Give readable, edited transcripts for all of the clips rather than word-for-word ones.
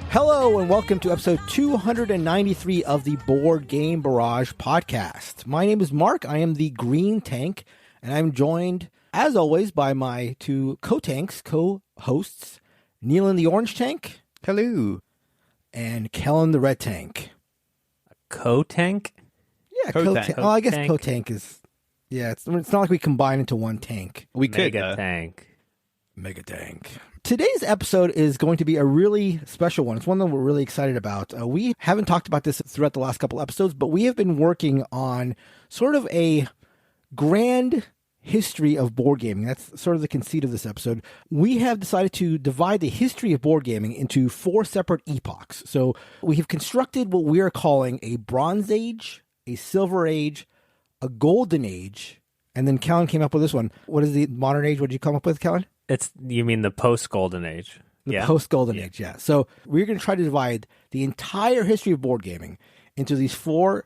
Hello and welcome to episode 293 of the Board Game Barrage podcast. My name is Mark. I am the Green Tank, and I'm joined, as always, by my two co-hosts, Neil in the Orange Tank. Hello. And Kellen the Red Tank. Co-tank? Yeah, co-tank. Oh, I guess co-tank is... Yeah, it's not like we combine into one tank. We could. Mega tank. Today's episode is going to be a really special one. It's one that we're really excited about. We haven't talked about this throughout the last couple episodes, but we have been working on sort of a grand history of board gaming. That's sort of the conceit of this episode. We have decided to divide the history of board gaming into 4 separate epochs. So we have constructed what we are calling a Bronze Age, a Silver Age, a Golden Age, and then Kellen came up with this one. What is the modern age? What did you come up with, Kellen? You mean the post-Golden Age? The post-Golden Age, yeah. So we're going to try to divide the entire history of board gaming into these 4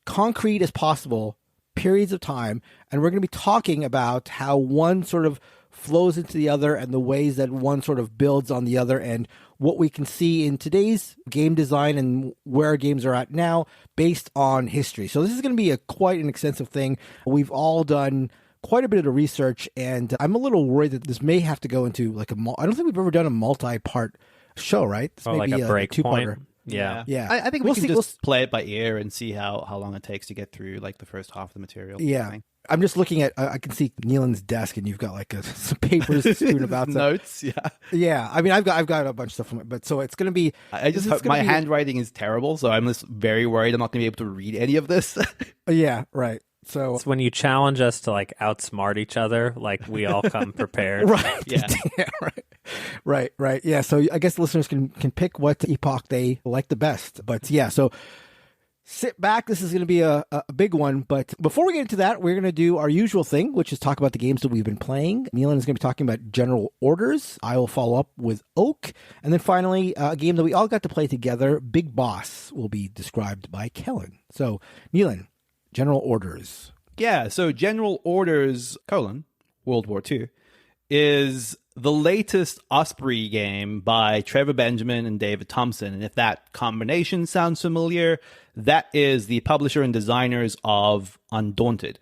concrete as possible periods of time, and we're going to be talking about how one sort of flows into the other and the ways that one sort of builds on the other and what we can see in today's game design and where games are at now based on history. So this is going to be quite an extensive thing. We've all done quite a bit of research, and I'm a little worried that this may have to go into like I don't think we've ever done a multi-part show, right? This may like be a break two-parter. point. Yeah. I think we can just play it by ear and see how long it takes to get through like the first half of the material. Yeah. I'm just looking at, I can see Neelan's desk, and you've got like some papers strewn about. Notes, yeah. Yeah, I mean, I've got a bunch of stuff from it, but so it's going to be... I just hope my handwriting is terrible, so I'm just very worried I'm not going to be able to read any of this. Yeah, right. So it's when you challenge us to like outsmart each other, like we all come prepared. Right. Yeah. Yeah, right. Yeah, so I guess listeners can pick what epoch they like the best. But yeah, so sit back. This is going to be a big one. But before we get into that, we're going to do our usual thing, which is talk about the games that we've been playing. Neelan is going to be talking about general orders. I will follow up with Oak. And then finally, a game that we all got to play together, Big Boss, will be described by Kellen. So, Neelan, general orders. Yeah, so General Orders, World War II, is the latest Osprey game by Trevor Benjamin and David Thompson. And if that combination sounds familiar, that is the publisher and designers of Undaunted.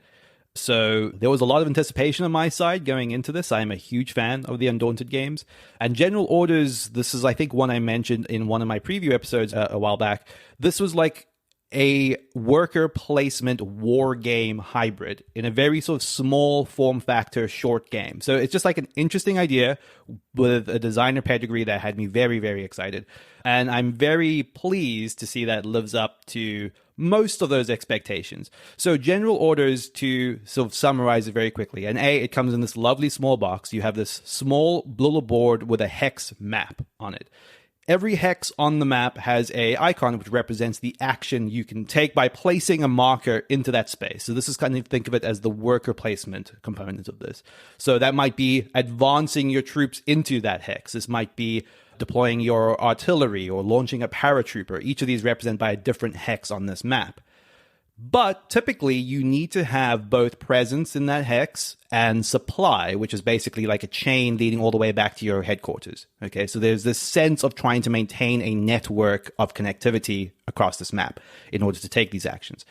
So there was a lot of anticipation on my side going into this. I am a huge fan of the Undaunted games. And General Orders, this is, I think, one I mentioned in one of my preview episodes a while back. This was like a worker placement war game hybrid in a very sort of small form factor short game. So it's just like an interesting idea with a designer pedigree that had me very, very excited. And I'm very pleased to see that it lives up to most of those expectations. So General Orders, to sort of summarize it very quickly. And it comes in this lovely small box. You have this small little board with a hex map on it. Every hex on the map has an icon which represents the action you can take by placing a marker into that space. So this is kind of, think of it as the worker placement component of this. So that might be advancing your troops into that hex. This might be deploying your artillery or launching a paratrooper. Each of these represent by a different hex on this map. But typically, you need to have both presence in that hex and supply, which is basically like a chain leading all the way back to your headquarters. Okay, so there's this sense of trying to maintain a network of connectivity across this map in order to take these actions.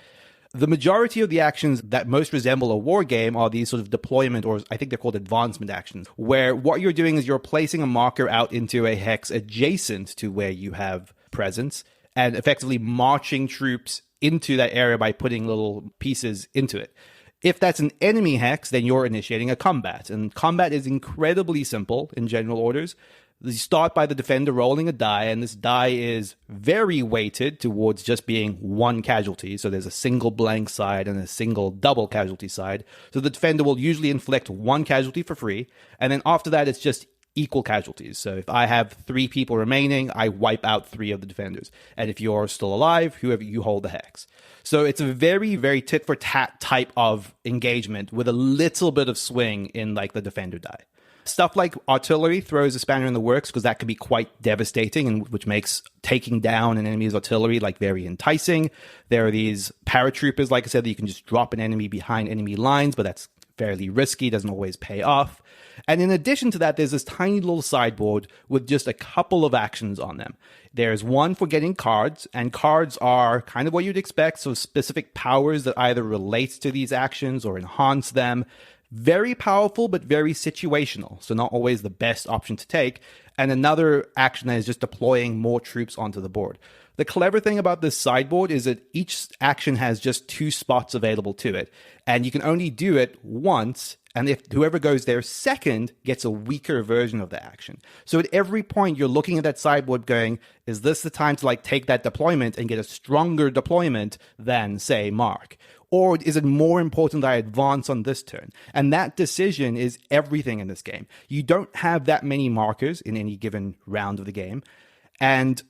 The majority of the actions that most resemble a war game are these sort of deployment, or I think they're called advancement actions, where what you're doing is you're placing a marker out into a hex adjacent to where you have presence and effectively marching troops into that area by putting little pieces into it. If that's an enemy hex, then you're initiating a combat. And combat is incredibly simple in General Orders. You start by the defender rolling a die, and this die is very weighted towards just being one casualty. So there's a single blank side and a single double casualty side. So the defender will usually inflict one casualty for free, and then after that, it's just equal casualties. So if I have 3 people remaining, I wipe out 3 of the defenders. And if you're still alive, whoever you hold the hex. So it's a very, very tit for tat type of engagement with a little bit of swing in like the defender die. Stuff like artillery throws a spanner in the works because that can be quite devastating, and which makes taking down an enemy's artillery like very enticing. There are these paratroopers, like I said, that you can just drop an enemy behind enemy lines, but that's fairly risky, doesn't always pay off. And in addition to that, there's this tiny little sideboard with just a couple of actions on them. There's one for getting cards, and cards are kind of what you'd expect, so specific powers that either relate to these actions or enhance them. Very powerful, but very situational, so not always the best option to take. And another action that is just deploying more troops onto the board. The clever thing about this sideboard is that each action has just 2 spots available to it, and you can only do it once, and if whoever goes there second gets a weaker version of the action. So at every point, you're looking at that sideboard going, is this the time to take that deployment and get a stronger deployment than, say, Mark? Or is it more important that I advance on this turn? And that decision is everything in this game. You don't have that many markers in any given round of the game. And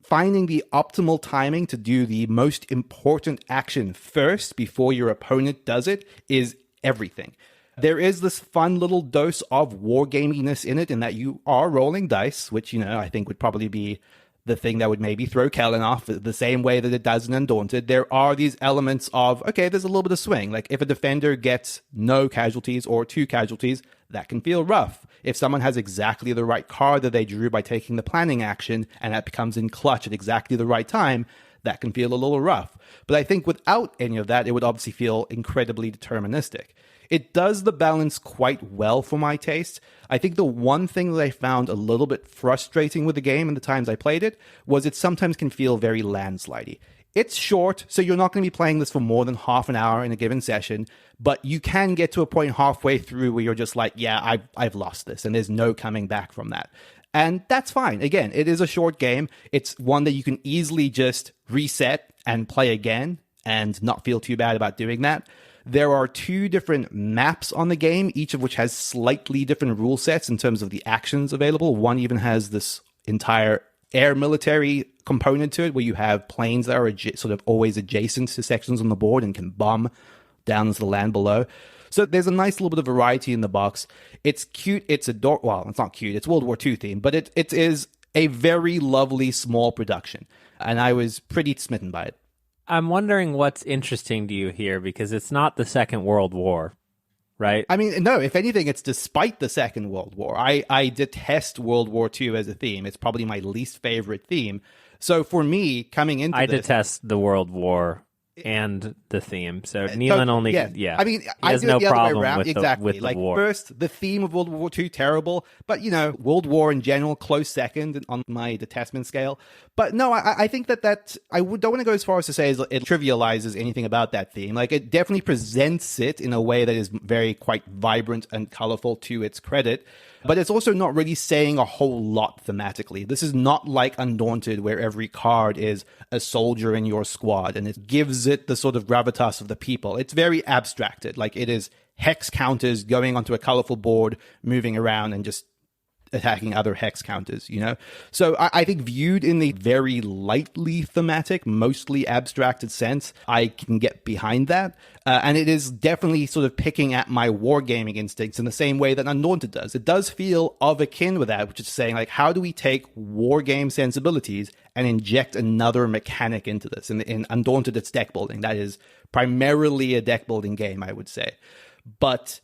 finding the optimal timing to do the most important action first before your opponent does it is everything. There is this fun little dose of wargaminess in it, in that you are rolling dice, which, I think would probably be the thing that would maybe throw Kellen off the same way that it does in Undaunted. There are these elements of, okay, there's a little bit of swing. Like if a defender gets no casualties or 2 casualties, that can feel rough. If someone has exactly the right card that they drew by taking the planning action and that becomes in clutch at exactly the right time, that can feel a little rough. But I think without any of that, it would obviously feel incredibly deterministic. It does the balance quite well for my taste. I think the one thing that I found a little bit frustrating with the game in the times I played it was it sometimes can feel very landslidey. It's short, so you're not going to be playing this for more than half an hour in a given session, but you can get to a point halfway through where you're just like, yeah, I've lost this, and there's no coming back from that. And that's fine. Again, it is a short game. It's one that you can easily just reset and play again and not feel too bad about doing that. There are 2 different maps on the game, each of which has slightly different rule sets in terms of the actions available. One even has this entire air military component to it, where you have planes that are sort of always adjacent to sections on the board and can bomb down into the land below. So there's a nice little bit of variety in the box. It's cute. It's adorable. Well, it's not cute. It's World War II themed, but it is a very lovely small production. And I was pretty smitten by it. I'm wondering what's interesting to you here, because it's not the Second World War, right? I mean, no, if anything, it's despite the Second World War. I detest World War II as a theme. It's probably my least favorite theme. So for me, coming into I detest the World War and the theme. So Nealon only, yeah. I mean, he I has do no it the other way problem around. with Exactly. the war. First, the theme of World War II, terrible. But, World War in general, close second on my detestment scale. But no, I think that I don't want to go as far as to say it trivializes anything about that theme. It definitely presents it in a way that is very quite vibrant and colorful to its credit. But it's also not really saying a whole lot thematically. This is not like Undaunted, where every card is a soldier in your squad, and it gives it the sort of gravitas of the people. It's very abstracted. It is hex counters going onto a colorful board, moving around and just attacking other hex counters, So I think viewed in the very lightly thematic, mostly abstracted sense, I can get behind that. And it is definitely sort of picking at my wargaming instincts in the same way that Undaunted does. It does feel of akin with that, which is saying, how do we take wargame sensibilities and inject another mechanic into this? In Undaunted, it's deck building. That is primarily a deck building game, I would say. But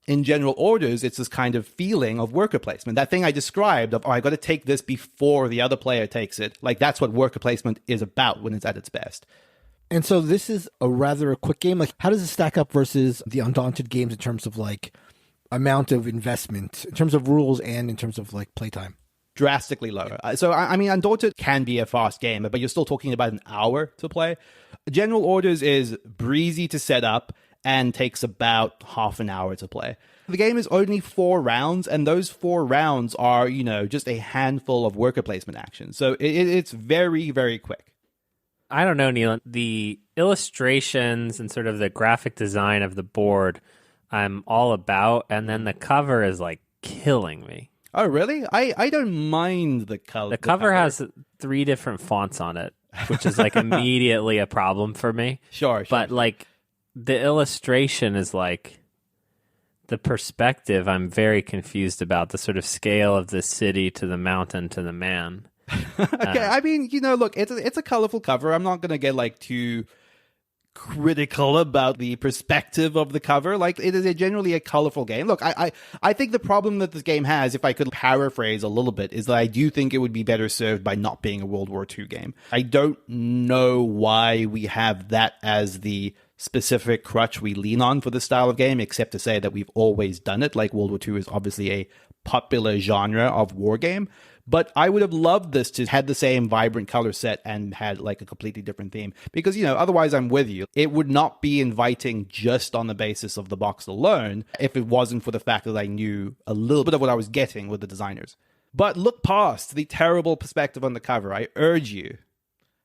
in General Orders, it's this kind of feeling of worker placement. That thing I described of, I got to take this before the other player takes it. That's what worker placement is about when it's at its best. And so this is a rather quick game. How does it stack up versus the Undaunted games in terms of amount of investment, in terms of rules and in terms of playtime? Drastically lower. So, I mean, Undaunted can be a fast game, but you're still talking about an hour to play. General Orders is breezy to set up and takes about half an hour to play. The game is only 4 rounds, and those 4 rounds are, just a handful of worker placement actions. So it's very, very quick. I don't know, Neil. The illustrations and sort of the graphic design of the board, I'm all about, and then the cover is killing me. Oh, really? I don't mind the color. The cover has 3 different fonts on it, which is immediately a problem for me. Sure. But the illustration is the perspective I'm very confused about, the sort of scale of the city to the mountain to the man. Okay, I mean, look, it's a colorful cover. I'm not going to get too critical about the perspective of the cover. Like, it is generally a colorful game. Look, I think the problem that this game has, if I could paraphrase a little bit, is that I do think it would be better served by not being a World War II game. I don't know why we have that as the specific crutch we lean on for this style of game, except to say that we've always done it. Like, World War II is obviously a popular genre of war game. But I would have loved this to had the same vibrant color set and had like a completely different theme. Because, otherwise I'm with you. It would not be inviting just on the basis of the box alone if it wasn't for the fact that I knew a little bit of what I was getting with the designers. But look past the terrible perspective on the cover. I urge you.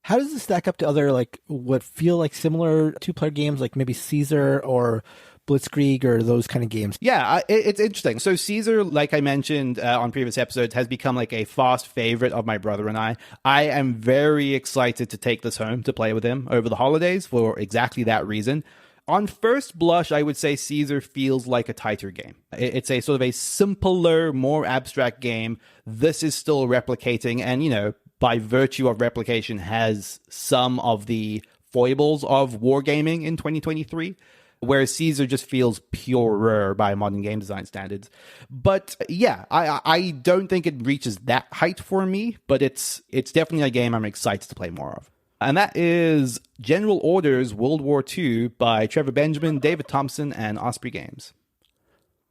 How does this stack up to other, like, what feel like similar two-player games, like maybe Caesar or Blitzkrieg or those kind of games? Yeah, it's interesting. So Caesar, like I mentioned on previous episodes, has become like a fast favorite of my brother and I. I am very excited to take this home to play with him over the holidays for exactly that reason. On first blush, I would say Caesar feels like a tighter game. It's a sort of a simpler, more abstract game. This is still replicating and, by virtue of replication, has some of the foibles of wargaming in 2023. Whereas Caesar just feels purer by modern game design standards. But yeah, I don't think it reaches that height for me, but it's definitely a game I'm excited to play more of. And that is General Orders World War II by Trevor Benjamin, David Thompson, and Osprey Games.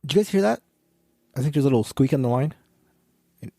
Did you guys hear that? I think there's a little squeak on the line.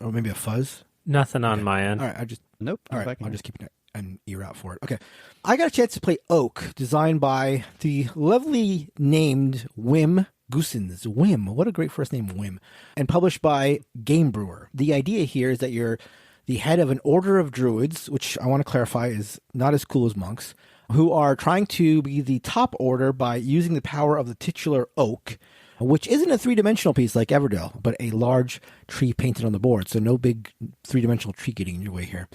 Or maybe a fuzz. Nothing on my end. All right, Nope. All right, I'll just keep an ear out for it. Okay. I got a chance to play Oak, designed by the lovely named Wim Goossens. Wim, what a great first name, Wim. And published by Game Brewer. The idea here is that you're the head of an order of druids, which I want to clarify is not as cool as monks, who are trying to be the top order by using the power of the titular oak, which isn't a three-dimensional piece like Everdell, but a large tree painted on the board. So no big three-dimensional tree getting in your way here.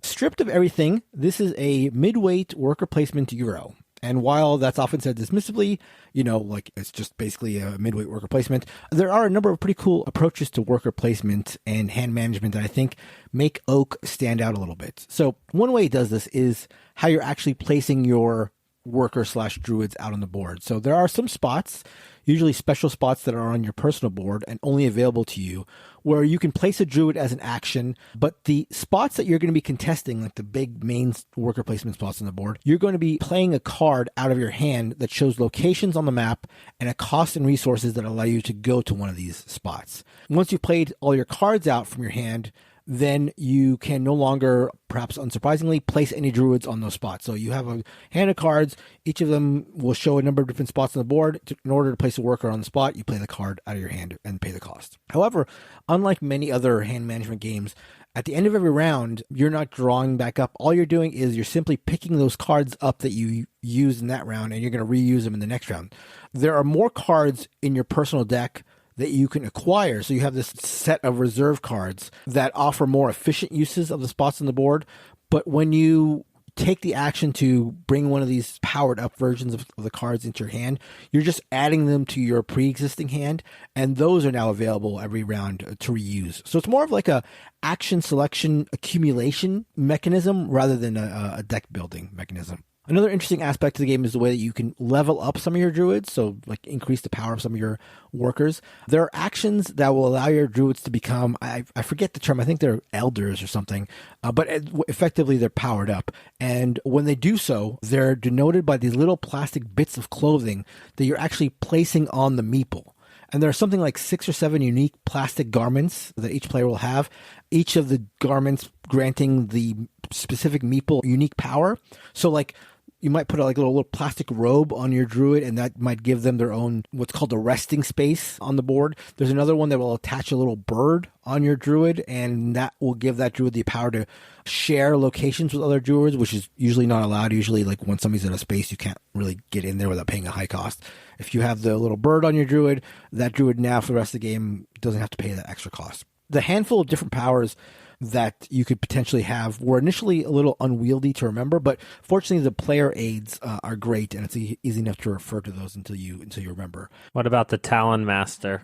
Stripped of everything, this is a mid-weight worker placement Euro. And while that's often said dismissively, like it's just basically a mid-weight worker placement, there are a number of pretty cool approaches to worker placement and hand management that I think make Oak stand out a little bit. So one way it does this is how you're actually placing your worker/druids out on the board. So there are some spots, usually special spots that are on your personal board and only available to you, where you can place a druid as an action, but the spots that you're going to be contesting, like the big main worker placement spots on the board, you're going to be playing a card out of your hand that shows locations on the map and a cost and resources that allow you to go to one of these spots. Once you've played all your cards out from your hand, then you can no longer, perhaps unsurprisingly, place any druids on those spots. So you have a hand of cards. Each of them will show a number of different spots on the board. In order to place a worker on the spot, you play the card out of your hand and pay the cost. However, unlike many other hand management games, at the end of every round, you're not drawing back up. All you're doing is you're simply picking those cards up that you used in that round, and you're going to reuse them in the next round. There are more cards in your personal deck that you can acquire. So you have this set of reserve cards that offer more efficient uses of the spots on the board. But when you take the action to bring one of these powered up versions of the cards into your hand, you're just adding them to your pre-existing hand. And those are now available every round to reuse. So it's more of like a action selection accumulation mechanism rather than a deck building mechanism. Another interesting aspect of the game is the way that you can level up some of your druids, so like increase the power of some of your workers. There are actions that will allow your druids to become, I forget the term, I think they're elders or something, but effectively they're powered up. And when they do so, they're denoted by these little plastic bits of clothing that you're actually placing on the meeple. And there are something like 6 or 7 unique plastic garments that each player will have, each of the garments granting the specific meeple unique power. So like, you might put a little plastic robe on your druid, and that might give them their own, what's called a resting space on the board. There's another one that will attach a little bird on your druid, and that will give that druid the power to share locations with other druids, which is usually not allowed. Usually, like when somebody's in a space, you can't really get in there without paying a high cost. If you have the little bird on your druid, that druid now for the rest of the game doesn't have to pay that extra cost. The handful of different powers that you could potentially have were initially a little unwieldy to remember, but fortunately the player aids are great, and it's easy enough to refer to those until you remember. What about the Talon Master,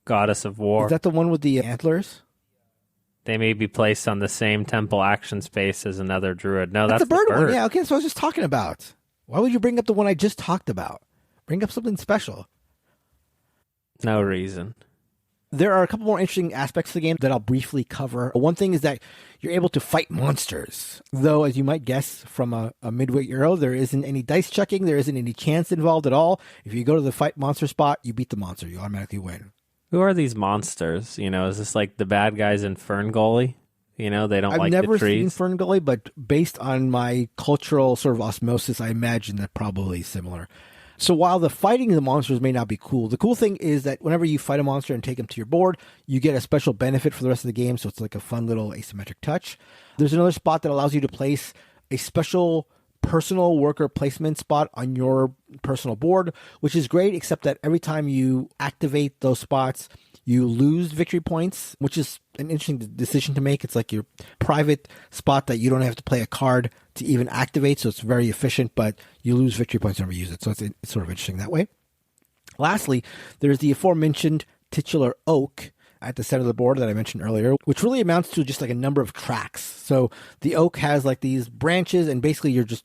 Goddess of War? Is that the one with the antlers? They may be placed on the same temple action space as another druid. No, that's the bird one. Yeah, okay, that's what I was just talking about. Why would you bring up the one I just talked about? Bring up something special. No reason. There are a couple more interesting aspects of the game that I'll briefly cover. One thing is that you're able to fight monsters. Though, as you might guess from a midweight Euro, there isn't any dice checking. There isn't any chance involved at all. If you go to the fight monster spot, you beat the monster. You automatically win. Who are these monsters? You know, is this like the bad guys in Ferngully? You know, they don't like the trees. I've never seen Ferngully, but based on my cultural sort of osmosis, I imagine they're probably similar. So while the fighting the monsters may not be cool, the cool thing is that whenever you fight a monster and take them to your board, you get a special benefit for the rest of the game. So it's like a fun little asymmetric touch. There's another spot that allows you to place a special personal worker placement spot on your personal board, which is great, except that every time you activate those spots, you lose victory points, which is an interesting decision to make. It's like your private spot that you don't have to play a card to even activate, so it's very efficient, but you lose victory points whenever you use it. So it's sort of interesting that way. Lastly, there's the aforementioned titular oak at the center of the board that I mentioned earlier, which really amounts to just like a number of tracks. So the oak has like these branches, and basically you're just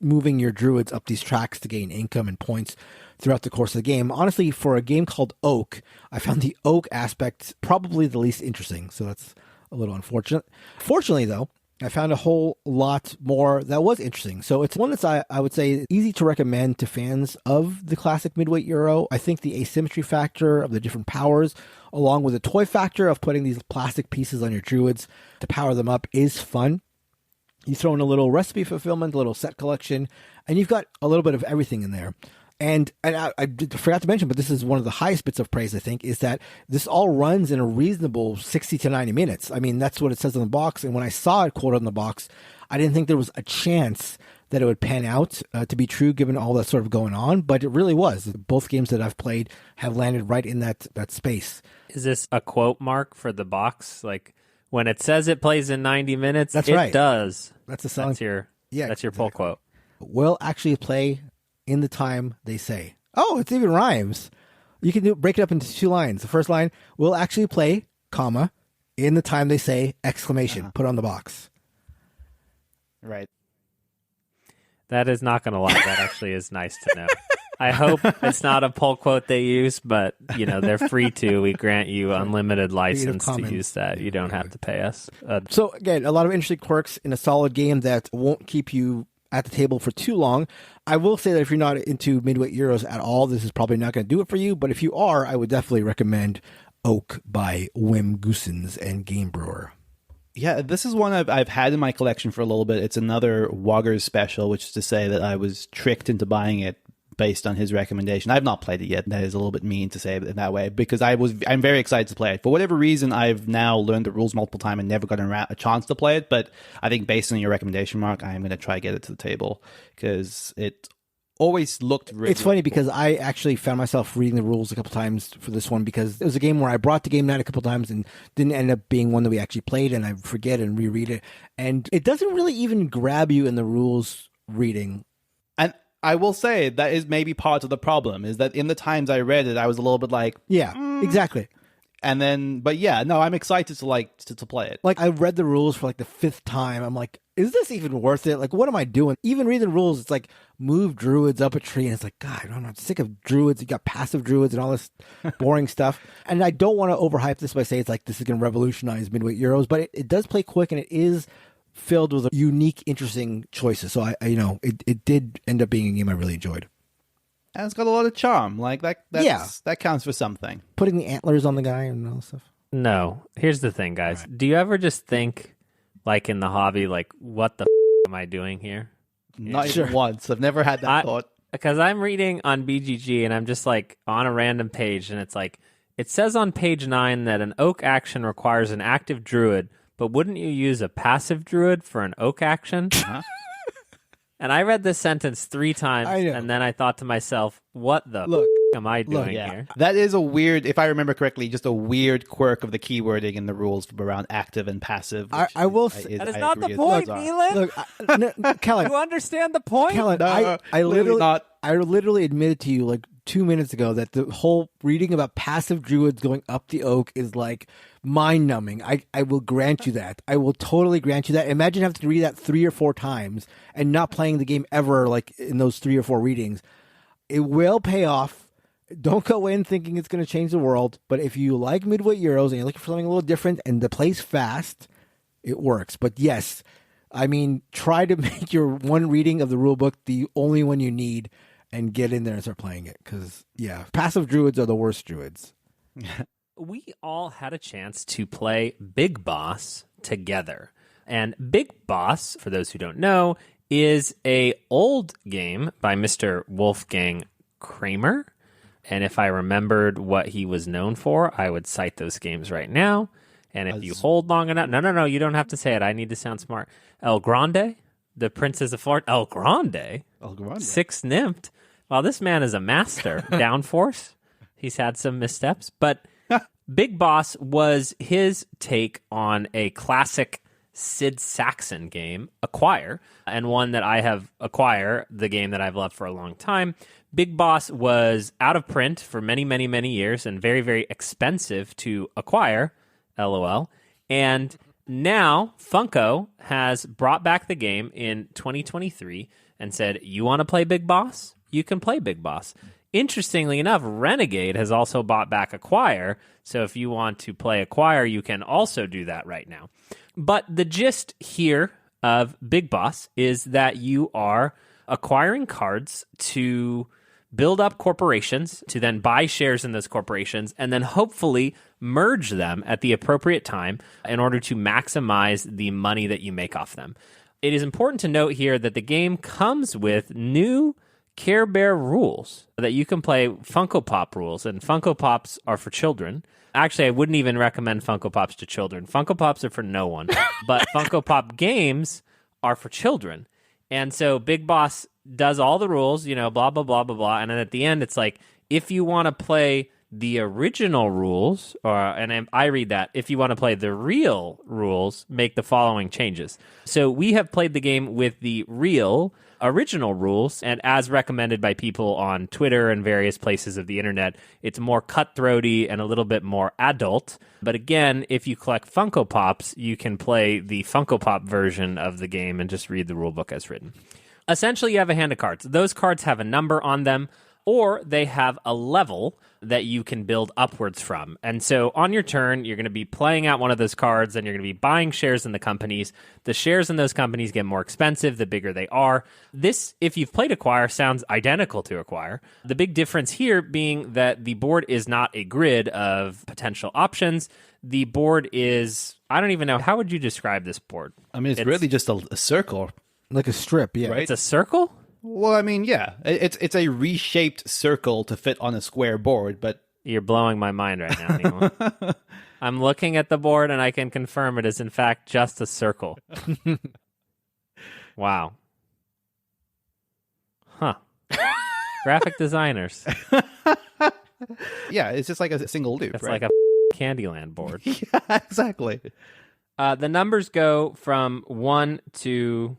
moving your druids up these tracks to gain income and points throughout the course of the game. Honestly, for a game called Oak, I found the oak aspect probably the least interesting, so that's a little unfortunate. Fortunately, though, I found a whole lot more that was interesting. So it's one that's, I would say, easy to recommend to fans of the classic midweight Euro. I think the asymmetry factor of the different powers, along with the toy factor of putting these plastic pieces on your druids to power them up, is fun. You throw in a little recipe fulfillment, a little set collection, and you've got a little bit of everything in there. And I forgot to mention, but this is one of the highest bits of praise, I think, is that this all runs in a reasonable 60 to 90 minutes. I mean, that's what it says on the box. And when I saw it quoted on the box, I didn't think there was a chance that it would pan out to be true, given all that's sort of going on. But it really was. Both games that I've played have landed right in that space. Is this a quote mark for the box? Like, when it says it plays in 90 minutes, that's it right. does. That's the selling. That's your pull quote. Will actually play in the time they say. Oh, it's even rhymes. You can break it up into two lines. The first line, will actually play, comma, in the time they say, exclamation, put on the box. Right. That is not going to lie. That actually is nice to know. I hope it's not a pull quote they use, but, you know, they're free to. We grant you unlimited license to use that. You don't have to pay us. So, again, a lot of interesting quirks in a solid game that won't keep you at the table for too long. I will say that if you're not into midweight Euros at all, this is probably not going to do it for you. But if you are, I would definitely recommend Oak by Wim Goossens and Game Brewer. Yeah, this is one I've had in my collection for a little bit. It's another Woggers special, which is to say that I was tricked into buying it based on his recommendation. I've not played it yet. That is a little bit mean to say it in that way, because I'm very excited to play it. For whatever reason, I've now learned the rules multiple times and never got a chance to play it. But I think based on your recommendation, Mark, I'm going to try to get it to the table, because it always looked really It's funny cool. because I actually found myself reading the rules a couple times for this one, because it was a game where I brought the game night a couple times and didn't end up being one that we actually played, and I forget and reread it. And it doesn't really even grab you in the rules reading. And I will say that is maybe part of the problem, is that in the times I read it, I was a little bit like, yeah, exactly. And then, but yeah, no, I'm excited to play it. Like, I read the rules for like the fifth time. I'm like, is this even worth it? Like, what am I doing? Even reading the rules, it's like, move druids up a tree. And it's like, God, I'm not sick of druids. You got passive druids and all this boring stuff. And I don't want to overhype this by saying it's like, this is going to revolutionize midweight Euros, but it does play quick, and it is filled with unique, interesting choices. So it did end up being a game I really enjoyed. And it's got a lot of charm. Like that counts for something. Putting the antlers on the guy and all that stuff. No. Here's the thing, guys. Right. Do you ever just think, like in the hobby, like, what the am I doing here? Not even once. I've never had that thought. Because I'm reading on BGG and I'm just like on a random page, and it's like, it says on page 9 that an oak action requires an active druid, but wouldn't you use a passive druid for an oak action? Uh-huh. And I read this sentence 3 times, and then I thought to myself, what the am I doing here? That is a weird, if I remember correctly, just a weird quirk of the keywording in the rules around active and passive. I will say, that is not the point, Neelan. Look, Kellen. You understand the point? Kellen, no, I literally admitted to you like 2 minutes ago that the whole reading about passive druids going up the oak is like mind-numbing. I will grant you that. I will totally grant you that. Imagine having to read that 3 or 4 times and not playing the game ever, like in those 3 or 4 readings. It will pay off. Don't go in thinking it's going to change the world. But if you like midweight Euros and you're looking for something a little different and the play's fast, it works. But yes, I mean, try to make your one reading of the rulebook the only one you need and get in there and start playing it. Because, yeah, passive druids are the worst druids. We all had a chance to play Big Boss together. And Big Boss, for those who don't know, is a old game by Mr. Wolfgang Kramer. And if I remembered what he was known for, I would cite those games right now. And if you hold long enough... No, you don't have to say it. I need to sound smart. El Grande, the Princess of Florida. El Grande? Six Nymphed. Well, this man is a master. Downforce. He's had some missteps. But Big Boss was his take on a classic Sid Saxon game, Acquire, and one that I have Acquire, the game that I've loved for a long time. Big Boss was out of print for many, many, many years and very, very expensive to acquire, LOL. And now Funko has brought back the game in 2023 and said, you want to play Big Boss? You can play Big Boss. Interestingly enough, Renegade has also bought back Acquire, so if you want to play Acquire, you can also do that right now. But the gist here of Big Boss is that you are acquiring cards to build up corporations, to then buy shares in those corporations, and then hopefully merge them at the appropriate time in order to maximize the money that you make off them. It is important to note here that the game comes with new Care Bear rules that you can play Funko Pop rules, and Funko Pops are for children. Actually, I wouldn't even recommend Funko Pops to children. Funko Pops are for no one, but Funko Pop games are for children. And so Big Boss does all the rules, blah, blah, blah, blah, blah. And then at the end, it's like, if you want to play the original rules, and I read that, if you want to play the real rules, make the following changes. So we have played the game with the real original rules, and as recommended by people on Twitter and various places of the internet, it's more cutthroaty and a little bit more adult. But again, if you collect Funko Pops, you can play the Funko Pop version of the game and just read the rulebook as written. Essentially, you have a hand of cards. Those cards have a number on them, or they have a level that you can build upwards from. And so on your turn, you're going to be playing out one of those cards, and you're going to be buying shares in the companies. The shares in those companies get more expensive the bigger they are. This, if you've played Acquire, sounds identical to Acquire. The big difference here being that the board is not a grid of potential options. The board is, I don't even know, how would you describe this board? I mean, it's really just a circle. Like a strip, yeah. Right? It's a circle? Well, I mean, yeah. It's a reshaped circle to fit on a square board, but... You're blowing my mind right now, Nemo. I'm looking at the board, and I can confirm it is, in fact, just a circle. Wow. Huh. Graphic designers. Yeah, it's just like a single loop, It's right? like a Candyland board. Yeah, exactly. The numbers go from 1 to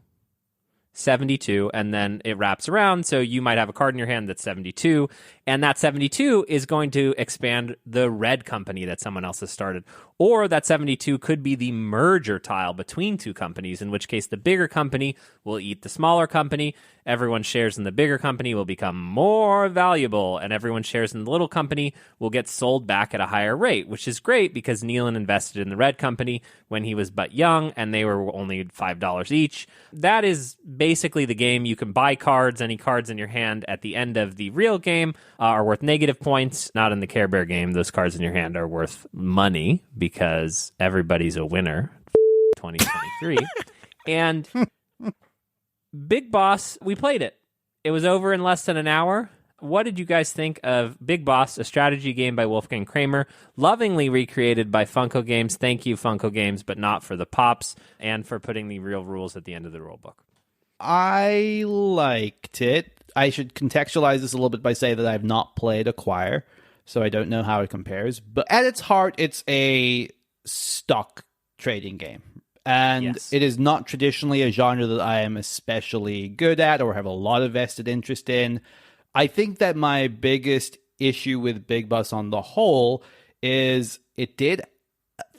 72, and then it wraps around. So you might have a card in your hand that's 72, and that 72 is going to expand the red company that someone else has started. Or that 72 could be the merger tile between two companies, in which case the bigger company will eat the smaller company. Everyone's shares in the bigger company will become more valuable, and everyone's shares in the little company will get sold back at a higher rate, which is great because Nealon invested in the red company when he was but young, and they were only $5 each. That is basically the game. You can buy cards. Any cards in your hand at the end of the real game are worth negative points. Not in the Care Bear game. Those cards in your hand are worth money because everybody's a winner. 2023. And Big Boss, we played it. It was over in less than an hour. What did you guys think of Big Boss, a strategy game by Wolfgang Kramer, lovingly recreated by Funko Games? Thank you, Funko Games, but not for the pops, and for putting the real rules at the end of the rulebook. I liked it. I should contextualize this a little bit by saying that I've not played Acquire, so I don't know how it compares. But at its heart, it's a stock trading game. And Yes. It is not traditionally a genre that I am especially good at or have a lot of vested interest in. I think that my biggest issue with Big Boss on the whole is it did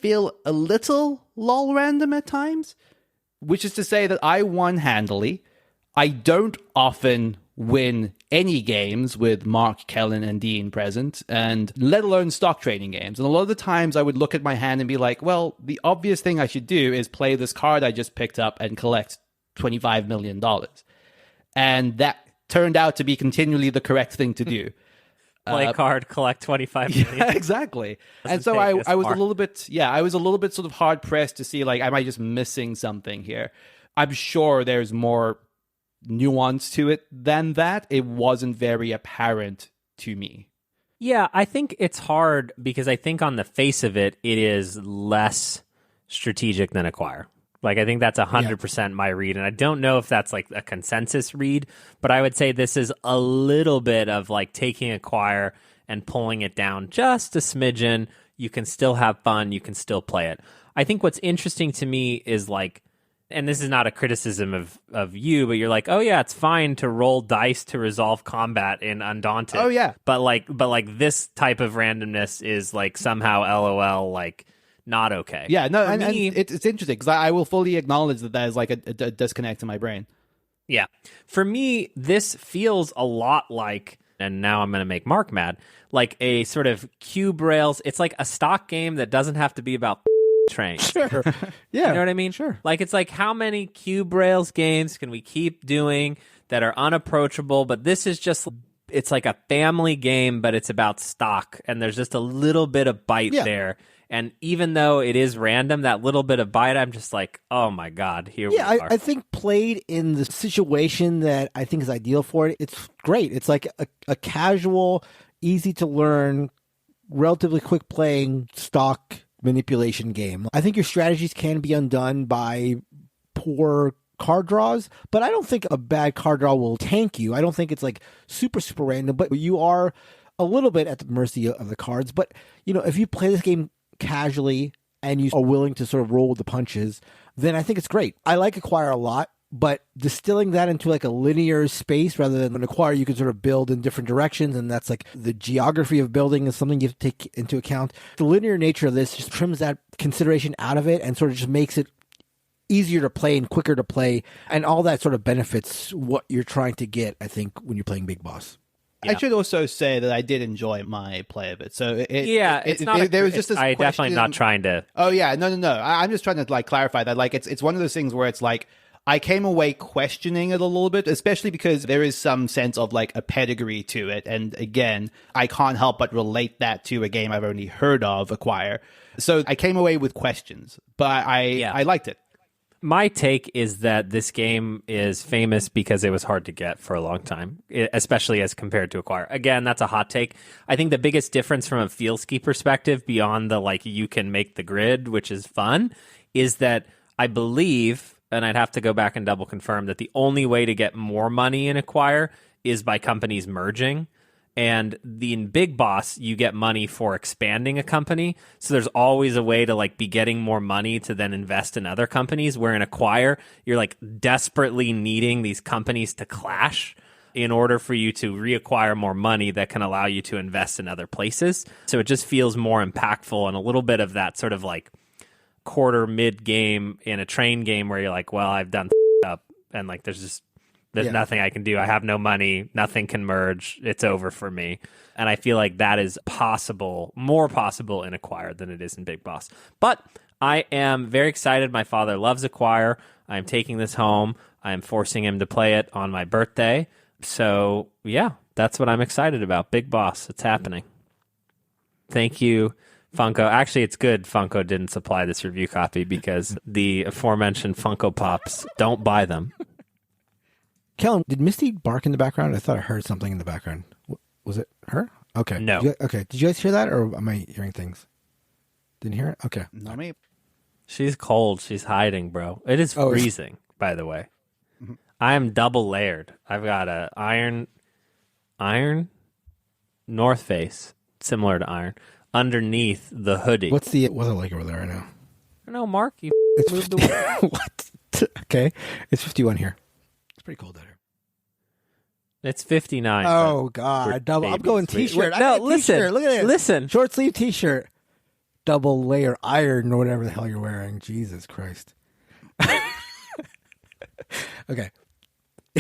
feel a little lol random at times, which is to say that I won handily. I don't often win any games with Mark, Kellen, and Dean present, and let alone stock trading games. And a lot of the times I would look at my hand and be like, well, the obvious thing I should do is play this card I just picked up and collect $25 million. And that turned out to be continually the correct thing to do. Play card, collect 25 million. Yeah, exactly. And so I was a little bit, I was a little bit sort of hard pressed to see, like, am I just missing something here? I'm sure there's more nuance to it than that. It wasn't very apparent to me. Yeah, I think it's hard because I think on the face of it, it is less strategic than Acquire. Like, I think that's 100% my read. And I don't know if that's like a consensus read, but I would say this is a little bit of like taking Acquire and pulling it down just a smidgen. You can still have fun. You can still play it. I think what's interesting to me is like, and this is not a criticism of you, but you're like, oh yeah, it's fine to roll dice to resolve combat in Undaunted. Oh yeah. But like this type of randomness is like somehow LOL, like not okay. Yeah, no, and it's interesting because I will fully acknowledge that is like a disconnect in my brain. Yeah. For me, this feels a lot like, and now I'm going to make Mark mad, like a sort of cube rails. It's like a stock game that doesn't have to be about trains. Sure. Yeah. You know what I mean? Sure. Like, it's like, how many cube rails games can we keep doing that are unapproachable? But this is just, it's like a family game, but it's about stock. And there's just a little bit of bite there. And even though it is random, that little bit of bite, I'm just like, oh my God, here we are. I think played in the situation that I think is ideal for it, it's great. It's like a casual, easy to learn, relatively quick playing stock manipulation game. I think your strategies can be undone by poor card draws, but I don't think a bad card draw will tank you. I don't think it's like super random, but you are a little bit at the mercy of the cards. But, you know, if you play this game casually and you are willing to sort of roll with the punches, then I think it's great. I like Acquire a lot, but distilling that into like a linear space rather than an Acquire, you can sort of build in different directions, and that's like the geography of building is something you have to take into account. The linear nature of this just trims that consideration out of it and sort of just makes it easier to play and quicker to play, and all that sort of benefits what you're trying to get, I think, when you're playing Big Boss. Yeah. I should also say that I did enjoy my play of it. So there was just this question. Definitely not trying to. Oh yeah, no. I'm just trying to like clarify that. Like it's one of those things where it's like I came away questioning it a little bit, especially because there is some sense of like a pedigree to it, and again, I can't help but relate that to a game I've only heard of, Acquire. So I came away with questions, but I liked it. My take is that this game is famous because it was hard to get for a long time, especially as compared to Acquire. Again, that's a hot take. I think the biggest difference from a feel-ski perspective, beyond the like you can make the grid, which is fun, is that I believe, and I'd have to go back and double confirm, that the only way to get more money in Acquire is by companies merging. And in Big Boss, you get money for expanding a company. So there's always a way to like be getting more money to then invest in other companies, where in Acquire, you're like desperately needing these companies to clash in order for you to reacquire more money that can allow you to invest in other places. So it just feels more impactful, and a little bit of that sort of like quarter mid game in a train game where you're like, well, I've done up, and like there's nothing I can do. I have no money. Nothing can merge. It's over for me. And I feel like that is more possible in Acquire than it is in Big Boss. But I am very excited. My father loves Acquire. I'm taking this home. I'm forcing him to play it on my birthday. So, yeah, that's what I'm excited about. Big Boss. It's happening. Thank you, Funko. Actually, it's good Funko didn't supply this review copy, because the aforementioned Funko Pops, don't buy them. Kellen, did Misty bark in the background? I thought I heard something in the background. Was it her? Okay. No. Did you guys hear that, or am I hearing things? Didn't hear it? Okay. Not me. She's cold. She's hiding, bro. It is freezing, by the way. Mm-hmm. I am double layered. I've got a iron North Face, similar to iron, underneath the hoodie. What's the weather like over there right now? I don't know, Mark. You moved away. What? Okay. It's 51 here. Pretty cold out here. It's 59. Oh God! I'm going t-shirt. No, listen. T-shirt. Look at it. Listen. Short sleeve t-shirt. double layer iron or whatever the hell you're wearing. Jesus Christ. Okay.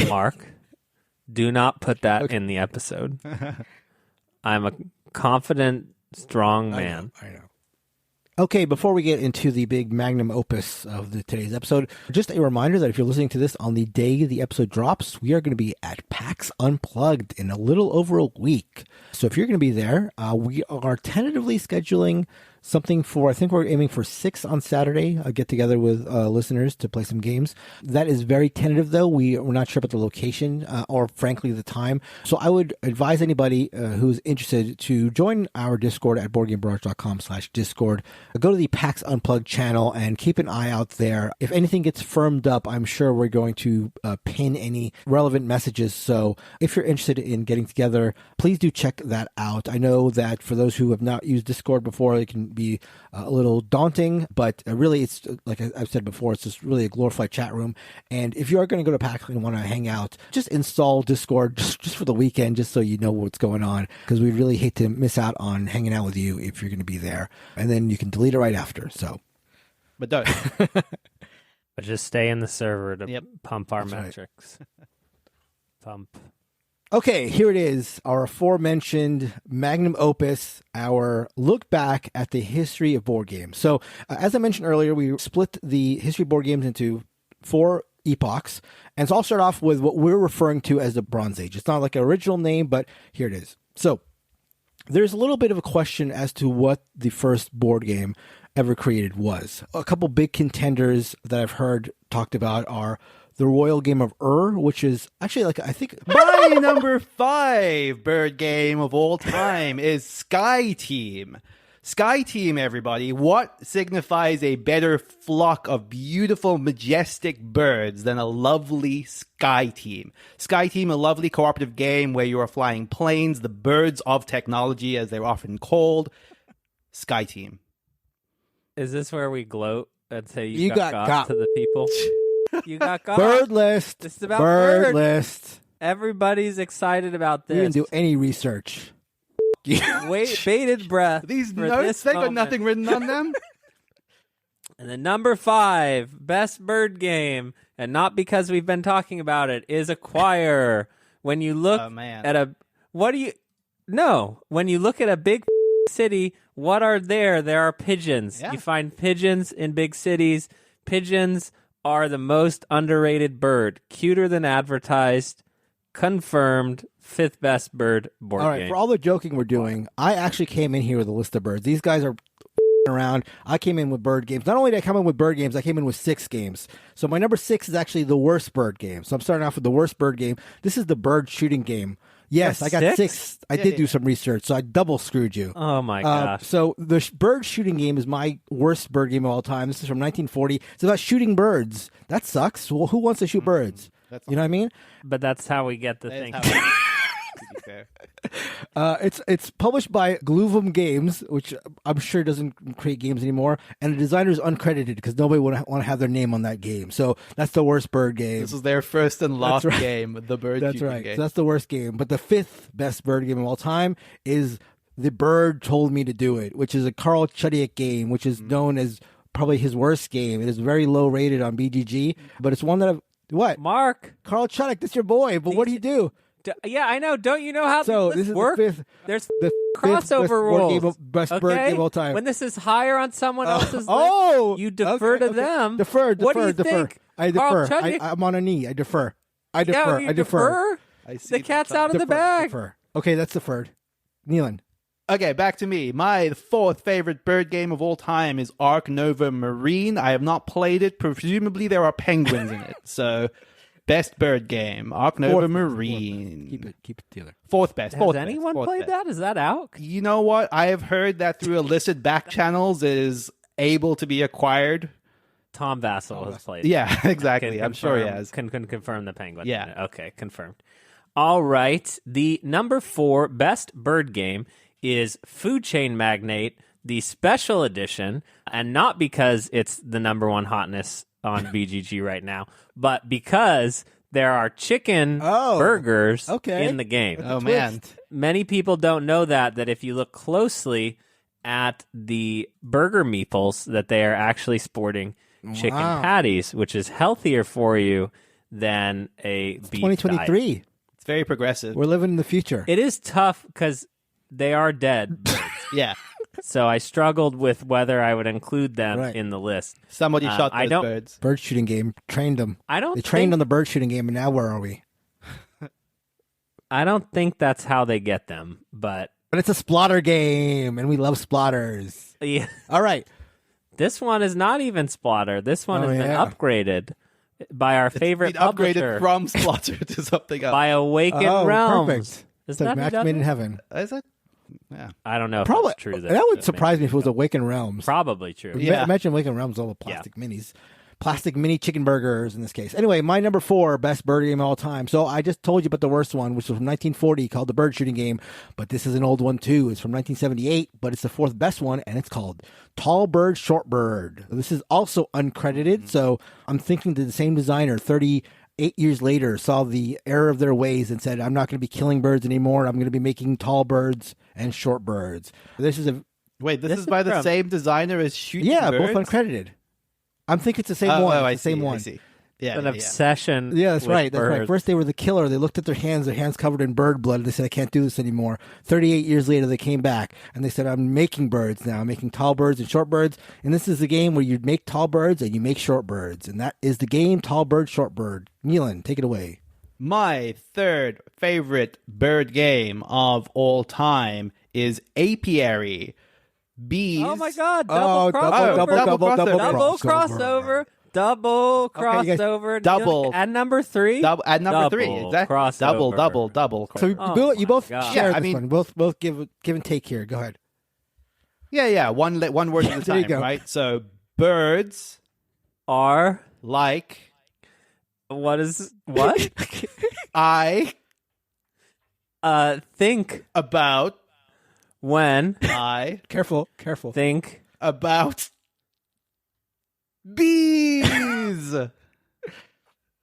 Mark, do not put that in the episode. I'm a confident, strong man. I know. Okay, before we get into the big magnum opus of today's episode, just a reminder that if you're listening to this on the day the episode drops, we are going to be at PAX Unplugged in a little over a week. So if you're going to be there, we are tentatively scheduling something for, I think we're aiming for 6 on Saturday, a get together with listeners to play some games. That is very tentative though. We're not sure about the location or frankly the time. So I would advise anybody who's interested to join our Discord at boardgamebarrage.com/Discord. Go to the PAX Unplugged channel and keep an eye out there. If anything gets firmed up, I'm sure we're going to pin any relevant messages. So if you're interested in getting together, please do check that out. I know that for those who have not used Discord before, it can be a little daunting, but really it's like I've said before, it's just really a glorified chat room. And if you are going to go to PAX and want to hang out, just install Discord just for the weekend, just so you know what's going on, because we really hate to miss out on hanging out with you if you're going to be there, and then you can delete it right after. So, but don't. But just stay in the server to pump our That's metrics. Right. Pump. Okay, here it is, our aforementioned magnum opus, our look back at the history of board games. So, as I mentioned earlier, we split the history of board games into 4 epochs, and so I'll start off with what we're referring to as the Bronze Age. It's not like an original name, but here it is. So, there's a little bit of a question as to what the first board game ever created was. A couple big contenders that I've heard talked about are the Royal Game of which is actually like, I think... My number 5 bird game of all time is Sky Team. Sky Team, everybody. What signifies a better flock of beautiful, majestic birds than a lovely Sky Team? Sky Team, a lovely cooperative game where you are flying planes, the birds of technology, as they're often called. Sky Team. Is this where we gloat and say You got got to the people? You got got. Bird list. This is about bird birds. list. Everybody's excited about this. We didn't do any research. Wait, bated breath. These for notes, this they got moment. nothing written on them. And then number 5, best bird game, and not because we've been talking about it, is Acquire. When you look at a... When you look at a big city, what are there? There are pigeons. Yeah. You find pigeons in big cities. Pigeons are the most underrated bird. Cuter than advertised. Confirmed. 5th best bird board All right, game. for all the joking we're doing, I actually came in here with a list of birds. These guys are around. I came in with bird games. Not only did I come in with bird games, I came in with 6 games. So my number 6 is actually the worst bird game. So I'm starting off with the worst bird game. This is the bird shooting game. Yes, I got 6. I did do some research, so I double screwed you. Oh my gosh. So the bird shooting game is my worst bird game of all time. This is from 1940. It's about shooting birds. That sucks. Well, who wants to shoot birds? You know what I mean? But that's how we get the thing. It's published by Gluvum Games, which I'm sure doesn't create games anymore, and the designer is uncredited because nobody would want to have their name on that game. So that's the worst bird game. This was their first and last game, the bird That's shooting right. game. So that's the worst game. But the 5th best bird game of all time is The Bird Told Me to Do It, which is a Carl Chudyk game, which is known as probably his worst game. It is very low rated on BGG, but it's one that What? Mark. Carl Chudyk, that's your boy, but what do you do? Yeah, I know. Don't you know how this is work? There's the crossover rules. Best bird game of all time. When this is higher on someone else's list, you defer to them. Defer. What do you think? I defer. I'm on a knee. I defer. I defer. I see the cat's out of the bag. Defer. Okay, that's deferred. Nealon. Okay, back to me. My 4th favorite bird game of all time is Ark Nova Marine. I have not played it. Presumably there are penguins in it. So, best bird game, Ark Nova Marine. Keep it together. 4th best. Has anyone played that? Is that out? You know what? I have heard that through illicit back channels it is able to be acquired. Tom Vassell has played. Yeah, exactly. I'm sure he has. Can confirm the penguin. Yeah. Okay, confirmed. All right. The number 4 best bird game is Food Chain Magnate, the special edition, and not because it's the number 1 hotness on BGG right now, but because there are chicken burgers in the game. Oh, man. Many people don't know that if you look closely at the burger meeples that they are actually sporting chicken patties, which is healthier for you than a beef 2023. diet. It's very progressive. We're living in the future. It is tough because they are dead. Yeah. So I struggled with whether I would include them in the list. Somebody shot those birds. Bird shooting game trained them. They trained on the bird shooting game, and now where are we? I don't think that's how they get them, but it's a splatter game, and we love splatters. Yeah. All right. This one is not even splatter. This one has been upgraded by our favorite upgraded from splatter to something else. By Awakened Realms. Perfect. It's like match made in heaven. Is it? Yeah. I don't know if Probably, that's true. That would surprise me if it was Awakened Realms. Probably true. Yeah. Imagine Awakened Realms, all the plastic minis. Plastic mini chicken burgers in this case. Anyway, my number 4 best bird game of all time. So I just told you about the worst one, which was from 1940, called the bird shooting game. But this is an old one too. It's from 1978, but it's the 4th best one, and it's called Tall Bird, Short Bird. This is also uncredited, so I'm thinking that the same designer, 38 years later, saw the error of their ways and said, I'm not going to be killing birds anymore. I'm going to be making tall birds and short birds. This is a... Wait, this is by the same designer as shooting birds? Yeah, both uncredited. I'm thinking it's the same one. Oh, it's the same one. I see. Yeah, an obsession. Yeah, that's right. That's right. First, they were the killer. They looked at their hands covered in bird blood. And they said, I can't do this anymore. 38 years later, they came back and they said, I'm making birds now. I'm making tall birds and short birds. And this is the game where you make tall birds and you make short birds. And that is the game, Tall Bird, Short Bird. Nealon, take it away. My 3rd favorite bird game of all time is apiary. Bees. Oh my God! Double crossover. Double crossover. Double. At number 3. At number 3. Exactly. Crossover. Double. So you both share this one. Both give and take here. Go ahead. Yeah. One word at a There you time, go. right? So birds are like what? I think about when I Careful. think about bees.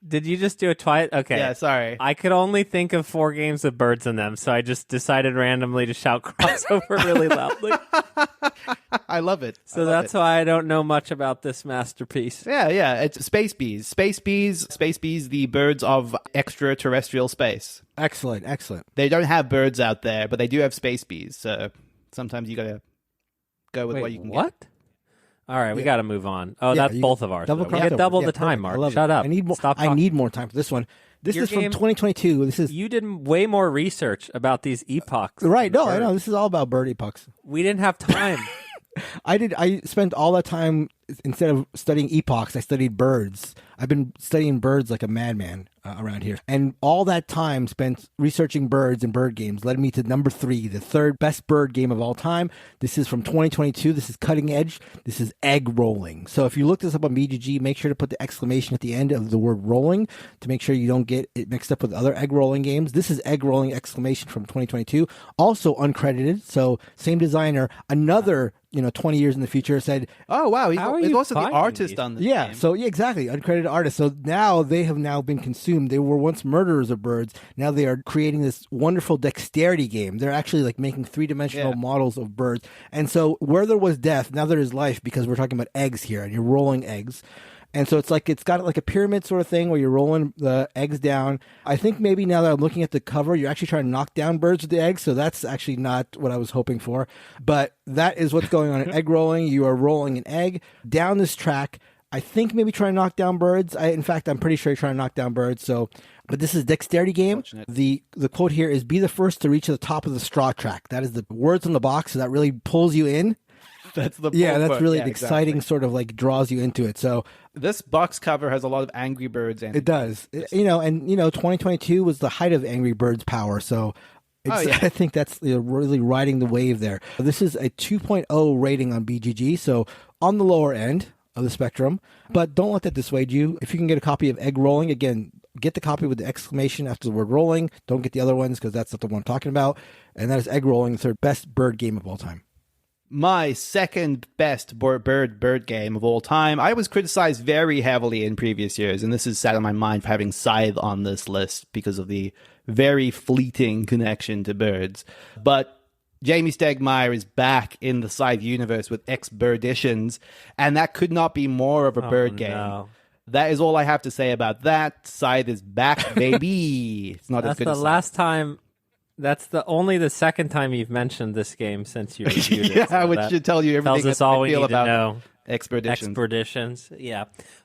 Did you just do it twice? Okay. Yeah, sorry. I could only think of 4 games with birds in them, so I just decided randomly to shout crossover really loudly. I love it. So that's why I don't know much about this masterpiece. Yeah. It's space bees. Space bees, the birds of extraterrestrial space. Excellent. They don't have birds out there, but they do have space bees. So sometimes you gotta go with what you can get. All right, we got to move on. Oh, that's both of ours. We get double the time, Mark. Shut up. I need more. Stop I need more time for this one. This is from 2022. You did way more research about these epochs. Right. No, I know. This is all about bird epochs. We didn't have time. I spent all that time, instead of studying epochs, I studied birds. I've been studying birds like a madman around here. And all that time spent researching birds and bird games led me to number 3, the 3rd best bird game of all time. This is from 2022. This is cutting edge. This is egg rolling. So if you look this up on BGG, make sure to put the exclamation at the end of the word rolling to make sure you don't get it mixed up with other egg rolling games. This is egg rolling exclamation from 2022. Also uncredited. So same designer, another 20 years in the future said, oh, wow, he's also the artist on this game. So exactly, uncredited artist. So now they have now been consumed. They were once murderers of birds. Now they are creating this wonderful dexterity game. They're actually like making 3-dimensional models of birds. And so where there was death, now there is life, because we're talking about eggs here, and you're rolling eggs. And so it's got like a pyramid sort of thing where you're rolling the eggs down. I think maybe now that I'm looking at the cover, you're actually trying to knock down birds with the eggs. So that's actually not what I was hoping for. But that is what's going on in egg rolling. You are rolling an egg down this track. I think maybe trying to knock down birds. In fact, I'm pretty sure you're trying to knock down birds. But this is a dexterity game. The quote here is, be the first to reach the top of the straw track. That is the words on the box. So that really pulls you in. That's the that's really exciting, sort of like draws you into it. So this box cover has a lot of Angry Birds in it. It does. 2022 was the height of Angry Birds power. So I think that's really riding the wave there. This is a 2.0 rating on BGG, so on the lower end of the spectrum. But don't let that dissuade you. If you can get a copy of Egg Rolling, again, get the copy with the exclamation after the word rolling. Don't get the other ones, because that's not the one I'm talking about. And that is Egg Rolling, the 3rd best bird game of all time. My 2nd best bird game of all time. I was criticized very heavily in previous years, and this is sat on my mind for having Scythe on this list because of the very fleeting connection to birds. But Jamie Stegmaier is back in the Scythe universe with Expeditions, and that could not be more of a bird game. No. That is all I have to say about that. Scythe is back, baby. It's not as That's good the as last time. That's only the second time you've mentioned this game since you reviewed it. Yeah, so which that should tell you everything tells us that all I we feel need to about know. Expeditions. Yeah.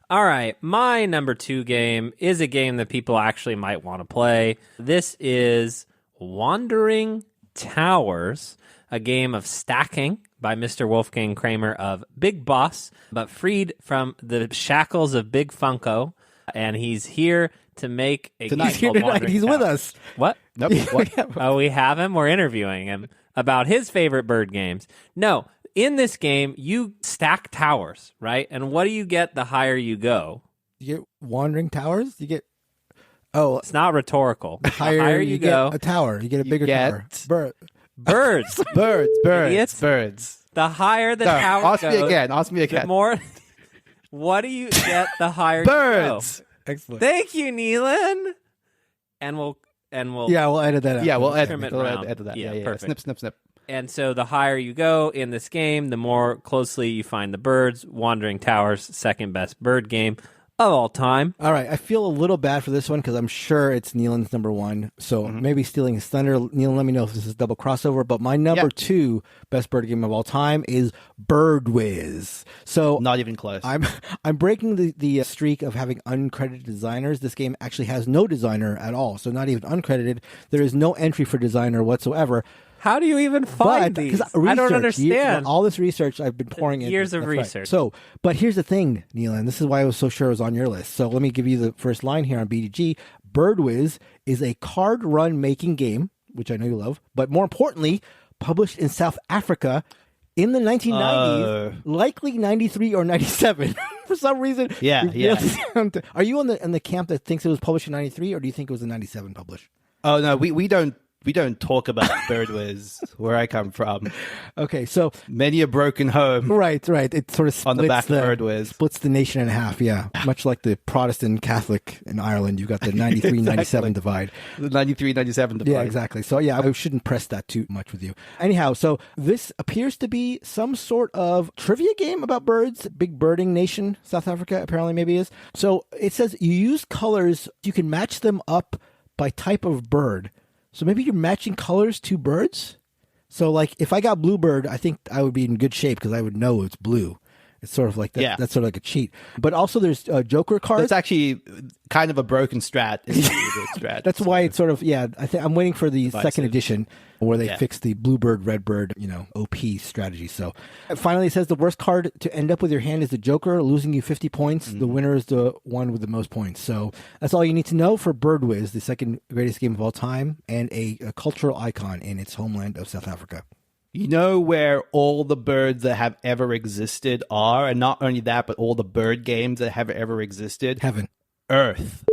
All right. My number 2 game is a game that people actually might want to play. This is Wandering Towers, a game of stacking by Mr. Wolfgang Kramer of Big Boss, but freed from the shackles of Big Funko. And he's here to make a game He's here called tonight. Wandering He's with Towers. us. What? Nope. What? Oh, we have him? We're interviewing him about his favorite bird games. No, in this game, you stack towers, right? And what do you get the higher you go? You get wandering towers. You get It's not rhetorical. The higher you get go, a tower. You get a bigger get- tower. birds. Idiots. Birds. The higher the No, tower ask goes, me again. Ask me the again. more. What do you get the higher Birds. Excellent. you go? Thank you, Neelan. And we'll Yeah, we'll edit that out. Yeah, we'll Trim edit it around. that. Yeah, Yeah, perfect. Snip, snip, snip. And so the higher you go in this game, the more closely you find the birds. Wandering Towers, second best bird game of all time. All right, I feel a little bad for this one because I'm sure it's Neelan's number 1. So maybe stealing his thunder. Neelan, let me know if this is double crossover. But my number 2 best bird game of all time is Bird Whiz. So Not even close. I'm breaking the streak of having uncredited designers. This game actually has no designer at all. So not even uncredited. There is no entry for designer whatsoever. How do you even find these? I don't understand. All this research I've been pouring in. Years of That's right. research. So, but here's the thing, Neelan. This is why I was so sure it was on your list. So let me give you the first line here on BDG. Bird Whiz is a card run making game, which I know you love, but more importantly, published in South Africa in the 1990s, likely 93 or 97. For some reason. Yeah. Are you in the camp that thinks it was published in 93, or do you think it was in 97 published? Oh no, we don't talk about Bird Whiz where I come from. Okay, so Many a broken home. right. It sort of splits On the back of Bird Whiz. splits the nation in half. Yeah, much like the Protestant Catholic in Ireland, you've got the 93-97 divide. The 93-97 divide. Yeah, exactly. So yeah, I shouldn't press that too much with you. Anyhow, so this appears to be some sort of trivia game about birds. Big birding nation, South Africa apparently maybe is. So it says you use colors. You can match them up by type of bird. So maybe you're matching colors to birds? So, like, if I got bluebird, I think I would be in good shape because I would know it's blue. It's sort of like that. Yeah. That's sort of like a cheat. But also there's Joker cards. It's actually kind of a broken strat. It's a good strat. That's why it's sort of, I'm waiting for the second Divisive. edition where they fix the bluebird, redbird, OP strategy. So finally it says the worst card to end up with your hand is the Joker, losing you 50 points. The winner is the one with the most points. So that's all you need to know for Bird Whiz, the second greatest game of all time and a cultural icon in its homeland of South Africa. You know where all the birds that have ever existed are? And not only that, but all the bird games that have ever existed? Heaven. Earth.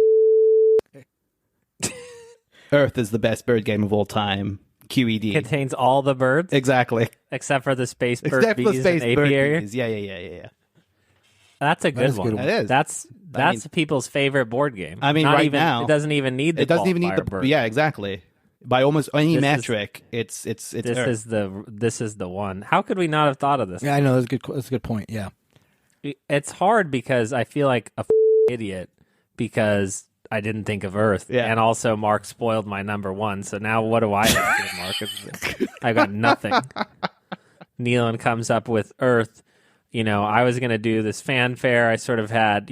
Earth is the best bird game of all time. QED. Contains all the birds Exactly. except for the space bird Except for the bees space and bird apiaries. bees. Yeah. That's a good is a one. good one. It is. That's people's favorite board game. I mean, Not right even, now- it doesn't even need the It doesn't even need the bird. Yeah, exactly. By almost any This is- metric, it's This Earth. is the one. How could we not have thought of this? Yeah, I know. That's a good point. Yeah. It's hard because I feel like a idiot because I didn't think of Earth. Yeah. And also Mark spoiled my number 1. So now what do I have to do, Mark? I got nothing. Neelan comes up with Earth. I was going to do this fanfare. I sort of had,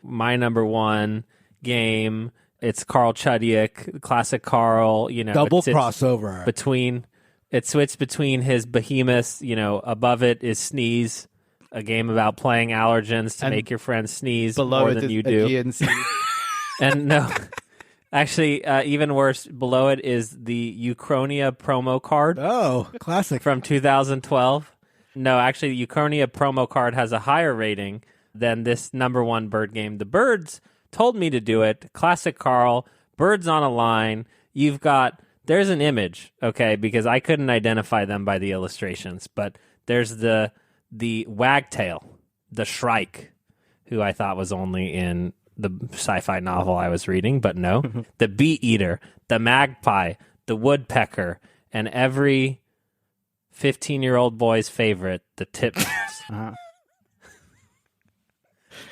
my number 1 game. It's Carl Chudyk, classic Carl, Double it sits crossover. It switched between his behemoths, above it is Sneeze, a game about playing allergens to And make your friends sneeze below more it than is you do. Aegean Sea. And no, actually, even worse, below it is the Uchronia promo card Oh, classic. from 2012. No, actually, the Uchronia promo card has a higher rating than this number 1 bird game. The birds told me to do it. Classic Carl, birds on a line. There's an image, okay, because I couldn't identify them by the illustrations, but there's the wagtail, the shrike, who I thought was only in the sci-fi novel I was reading, but no. The bee eater, the magpie, the woodpecker, and every 15-year-old boy's favorite, the titmouse. Uh-huh.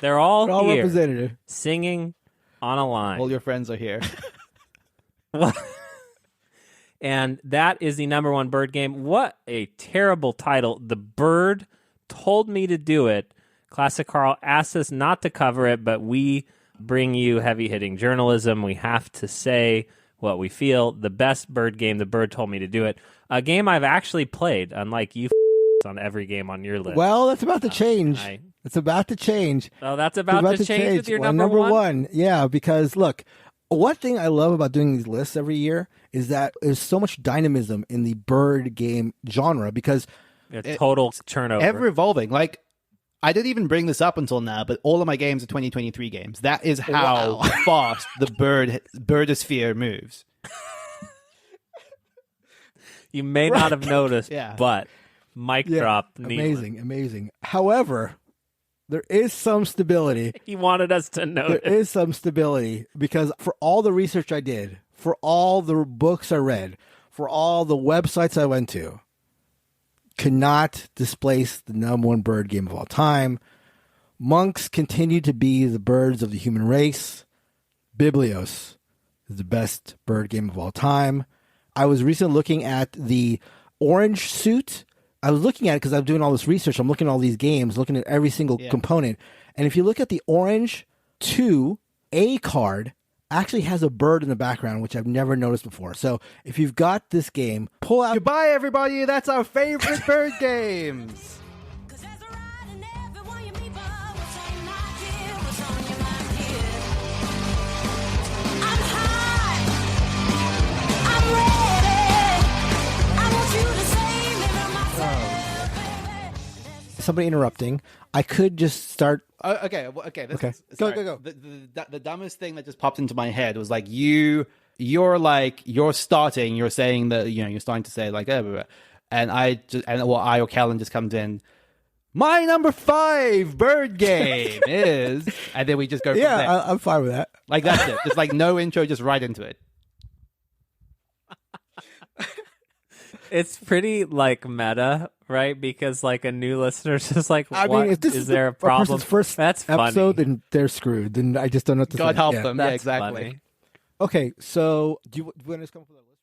They're all here representative. singing on a line. All your friends are here. And that is the number one bird game. What a terrible title. The Bird told me to do it. Classic Carl asked us not to cover it, but we bring you heavy-hitting journalism. We have to say what we feel. The best bird game, The Bird told me to do it. A game I've actually played, unlike you on every game on your list. Well, that's about to change. It's about to change. Oh, that's about to change with your number one? Yeah, because look, one thing I love about doing these lists every year is that there's so much dynamism in the bird game genre because total turnover. Ever evolving. Like, I didn't even bring this up until now, but all of my games are 2023 games. That is how fast the birdosphere moves. You may not have noticed, but mic drop. Amazing. However, there is some stability. He wanted us to know. There is some stability because for all the research I did, for all the books I read, for all the websites I went to, cannot displace the number one bird game of all time. Monks continue to be the birds of the human race. Biblios is the best bird game of all time. I was recently looking at the orange suit. I was looking at it because I'm doing all this research. I'm looking at all these games, looking at every single component. And if you look at the orange 2A card, actually has a bird in the background, which I've never noticed before. So if you've got this game, pull out. Goodbye, everybody. That's our favorite bird games. Somebody interrupting. I could just start. Okay. Go. The dumbest thing that just popped into my head was like you're starting. You're saying that you're starting to say like, and or Callan just comes in. My number 5 bird game is, and then we just go. From there. I'm fine with that. Like that's it. Just like no intro, just right into it. It's pretty like meta, right? Because like a new listener's just like, I mean, if this is there a problem? First That's episode, funny. then they're screwed. Then I just don't know what to say. God help them. That's yeah, exactly. funny. Okay, so do you want to just come up with a list?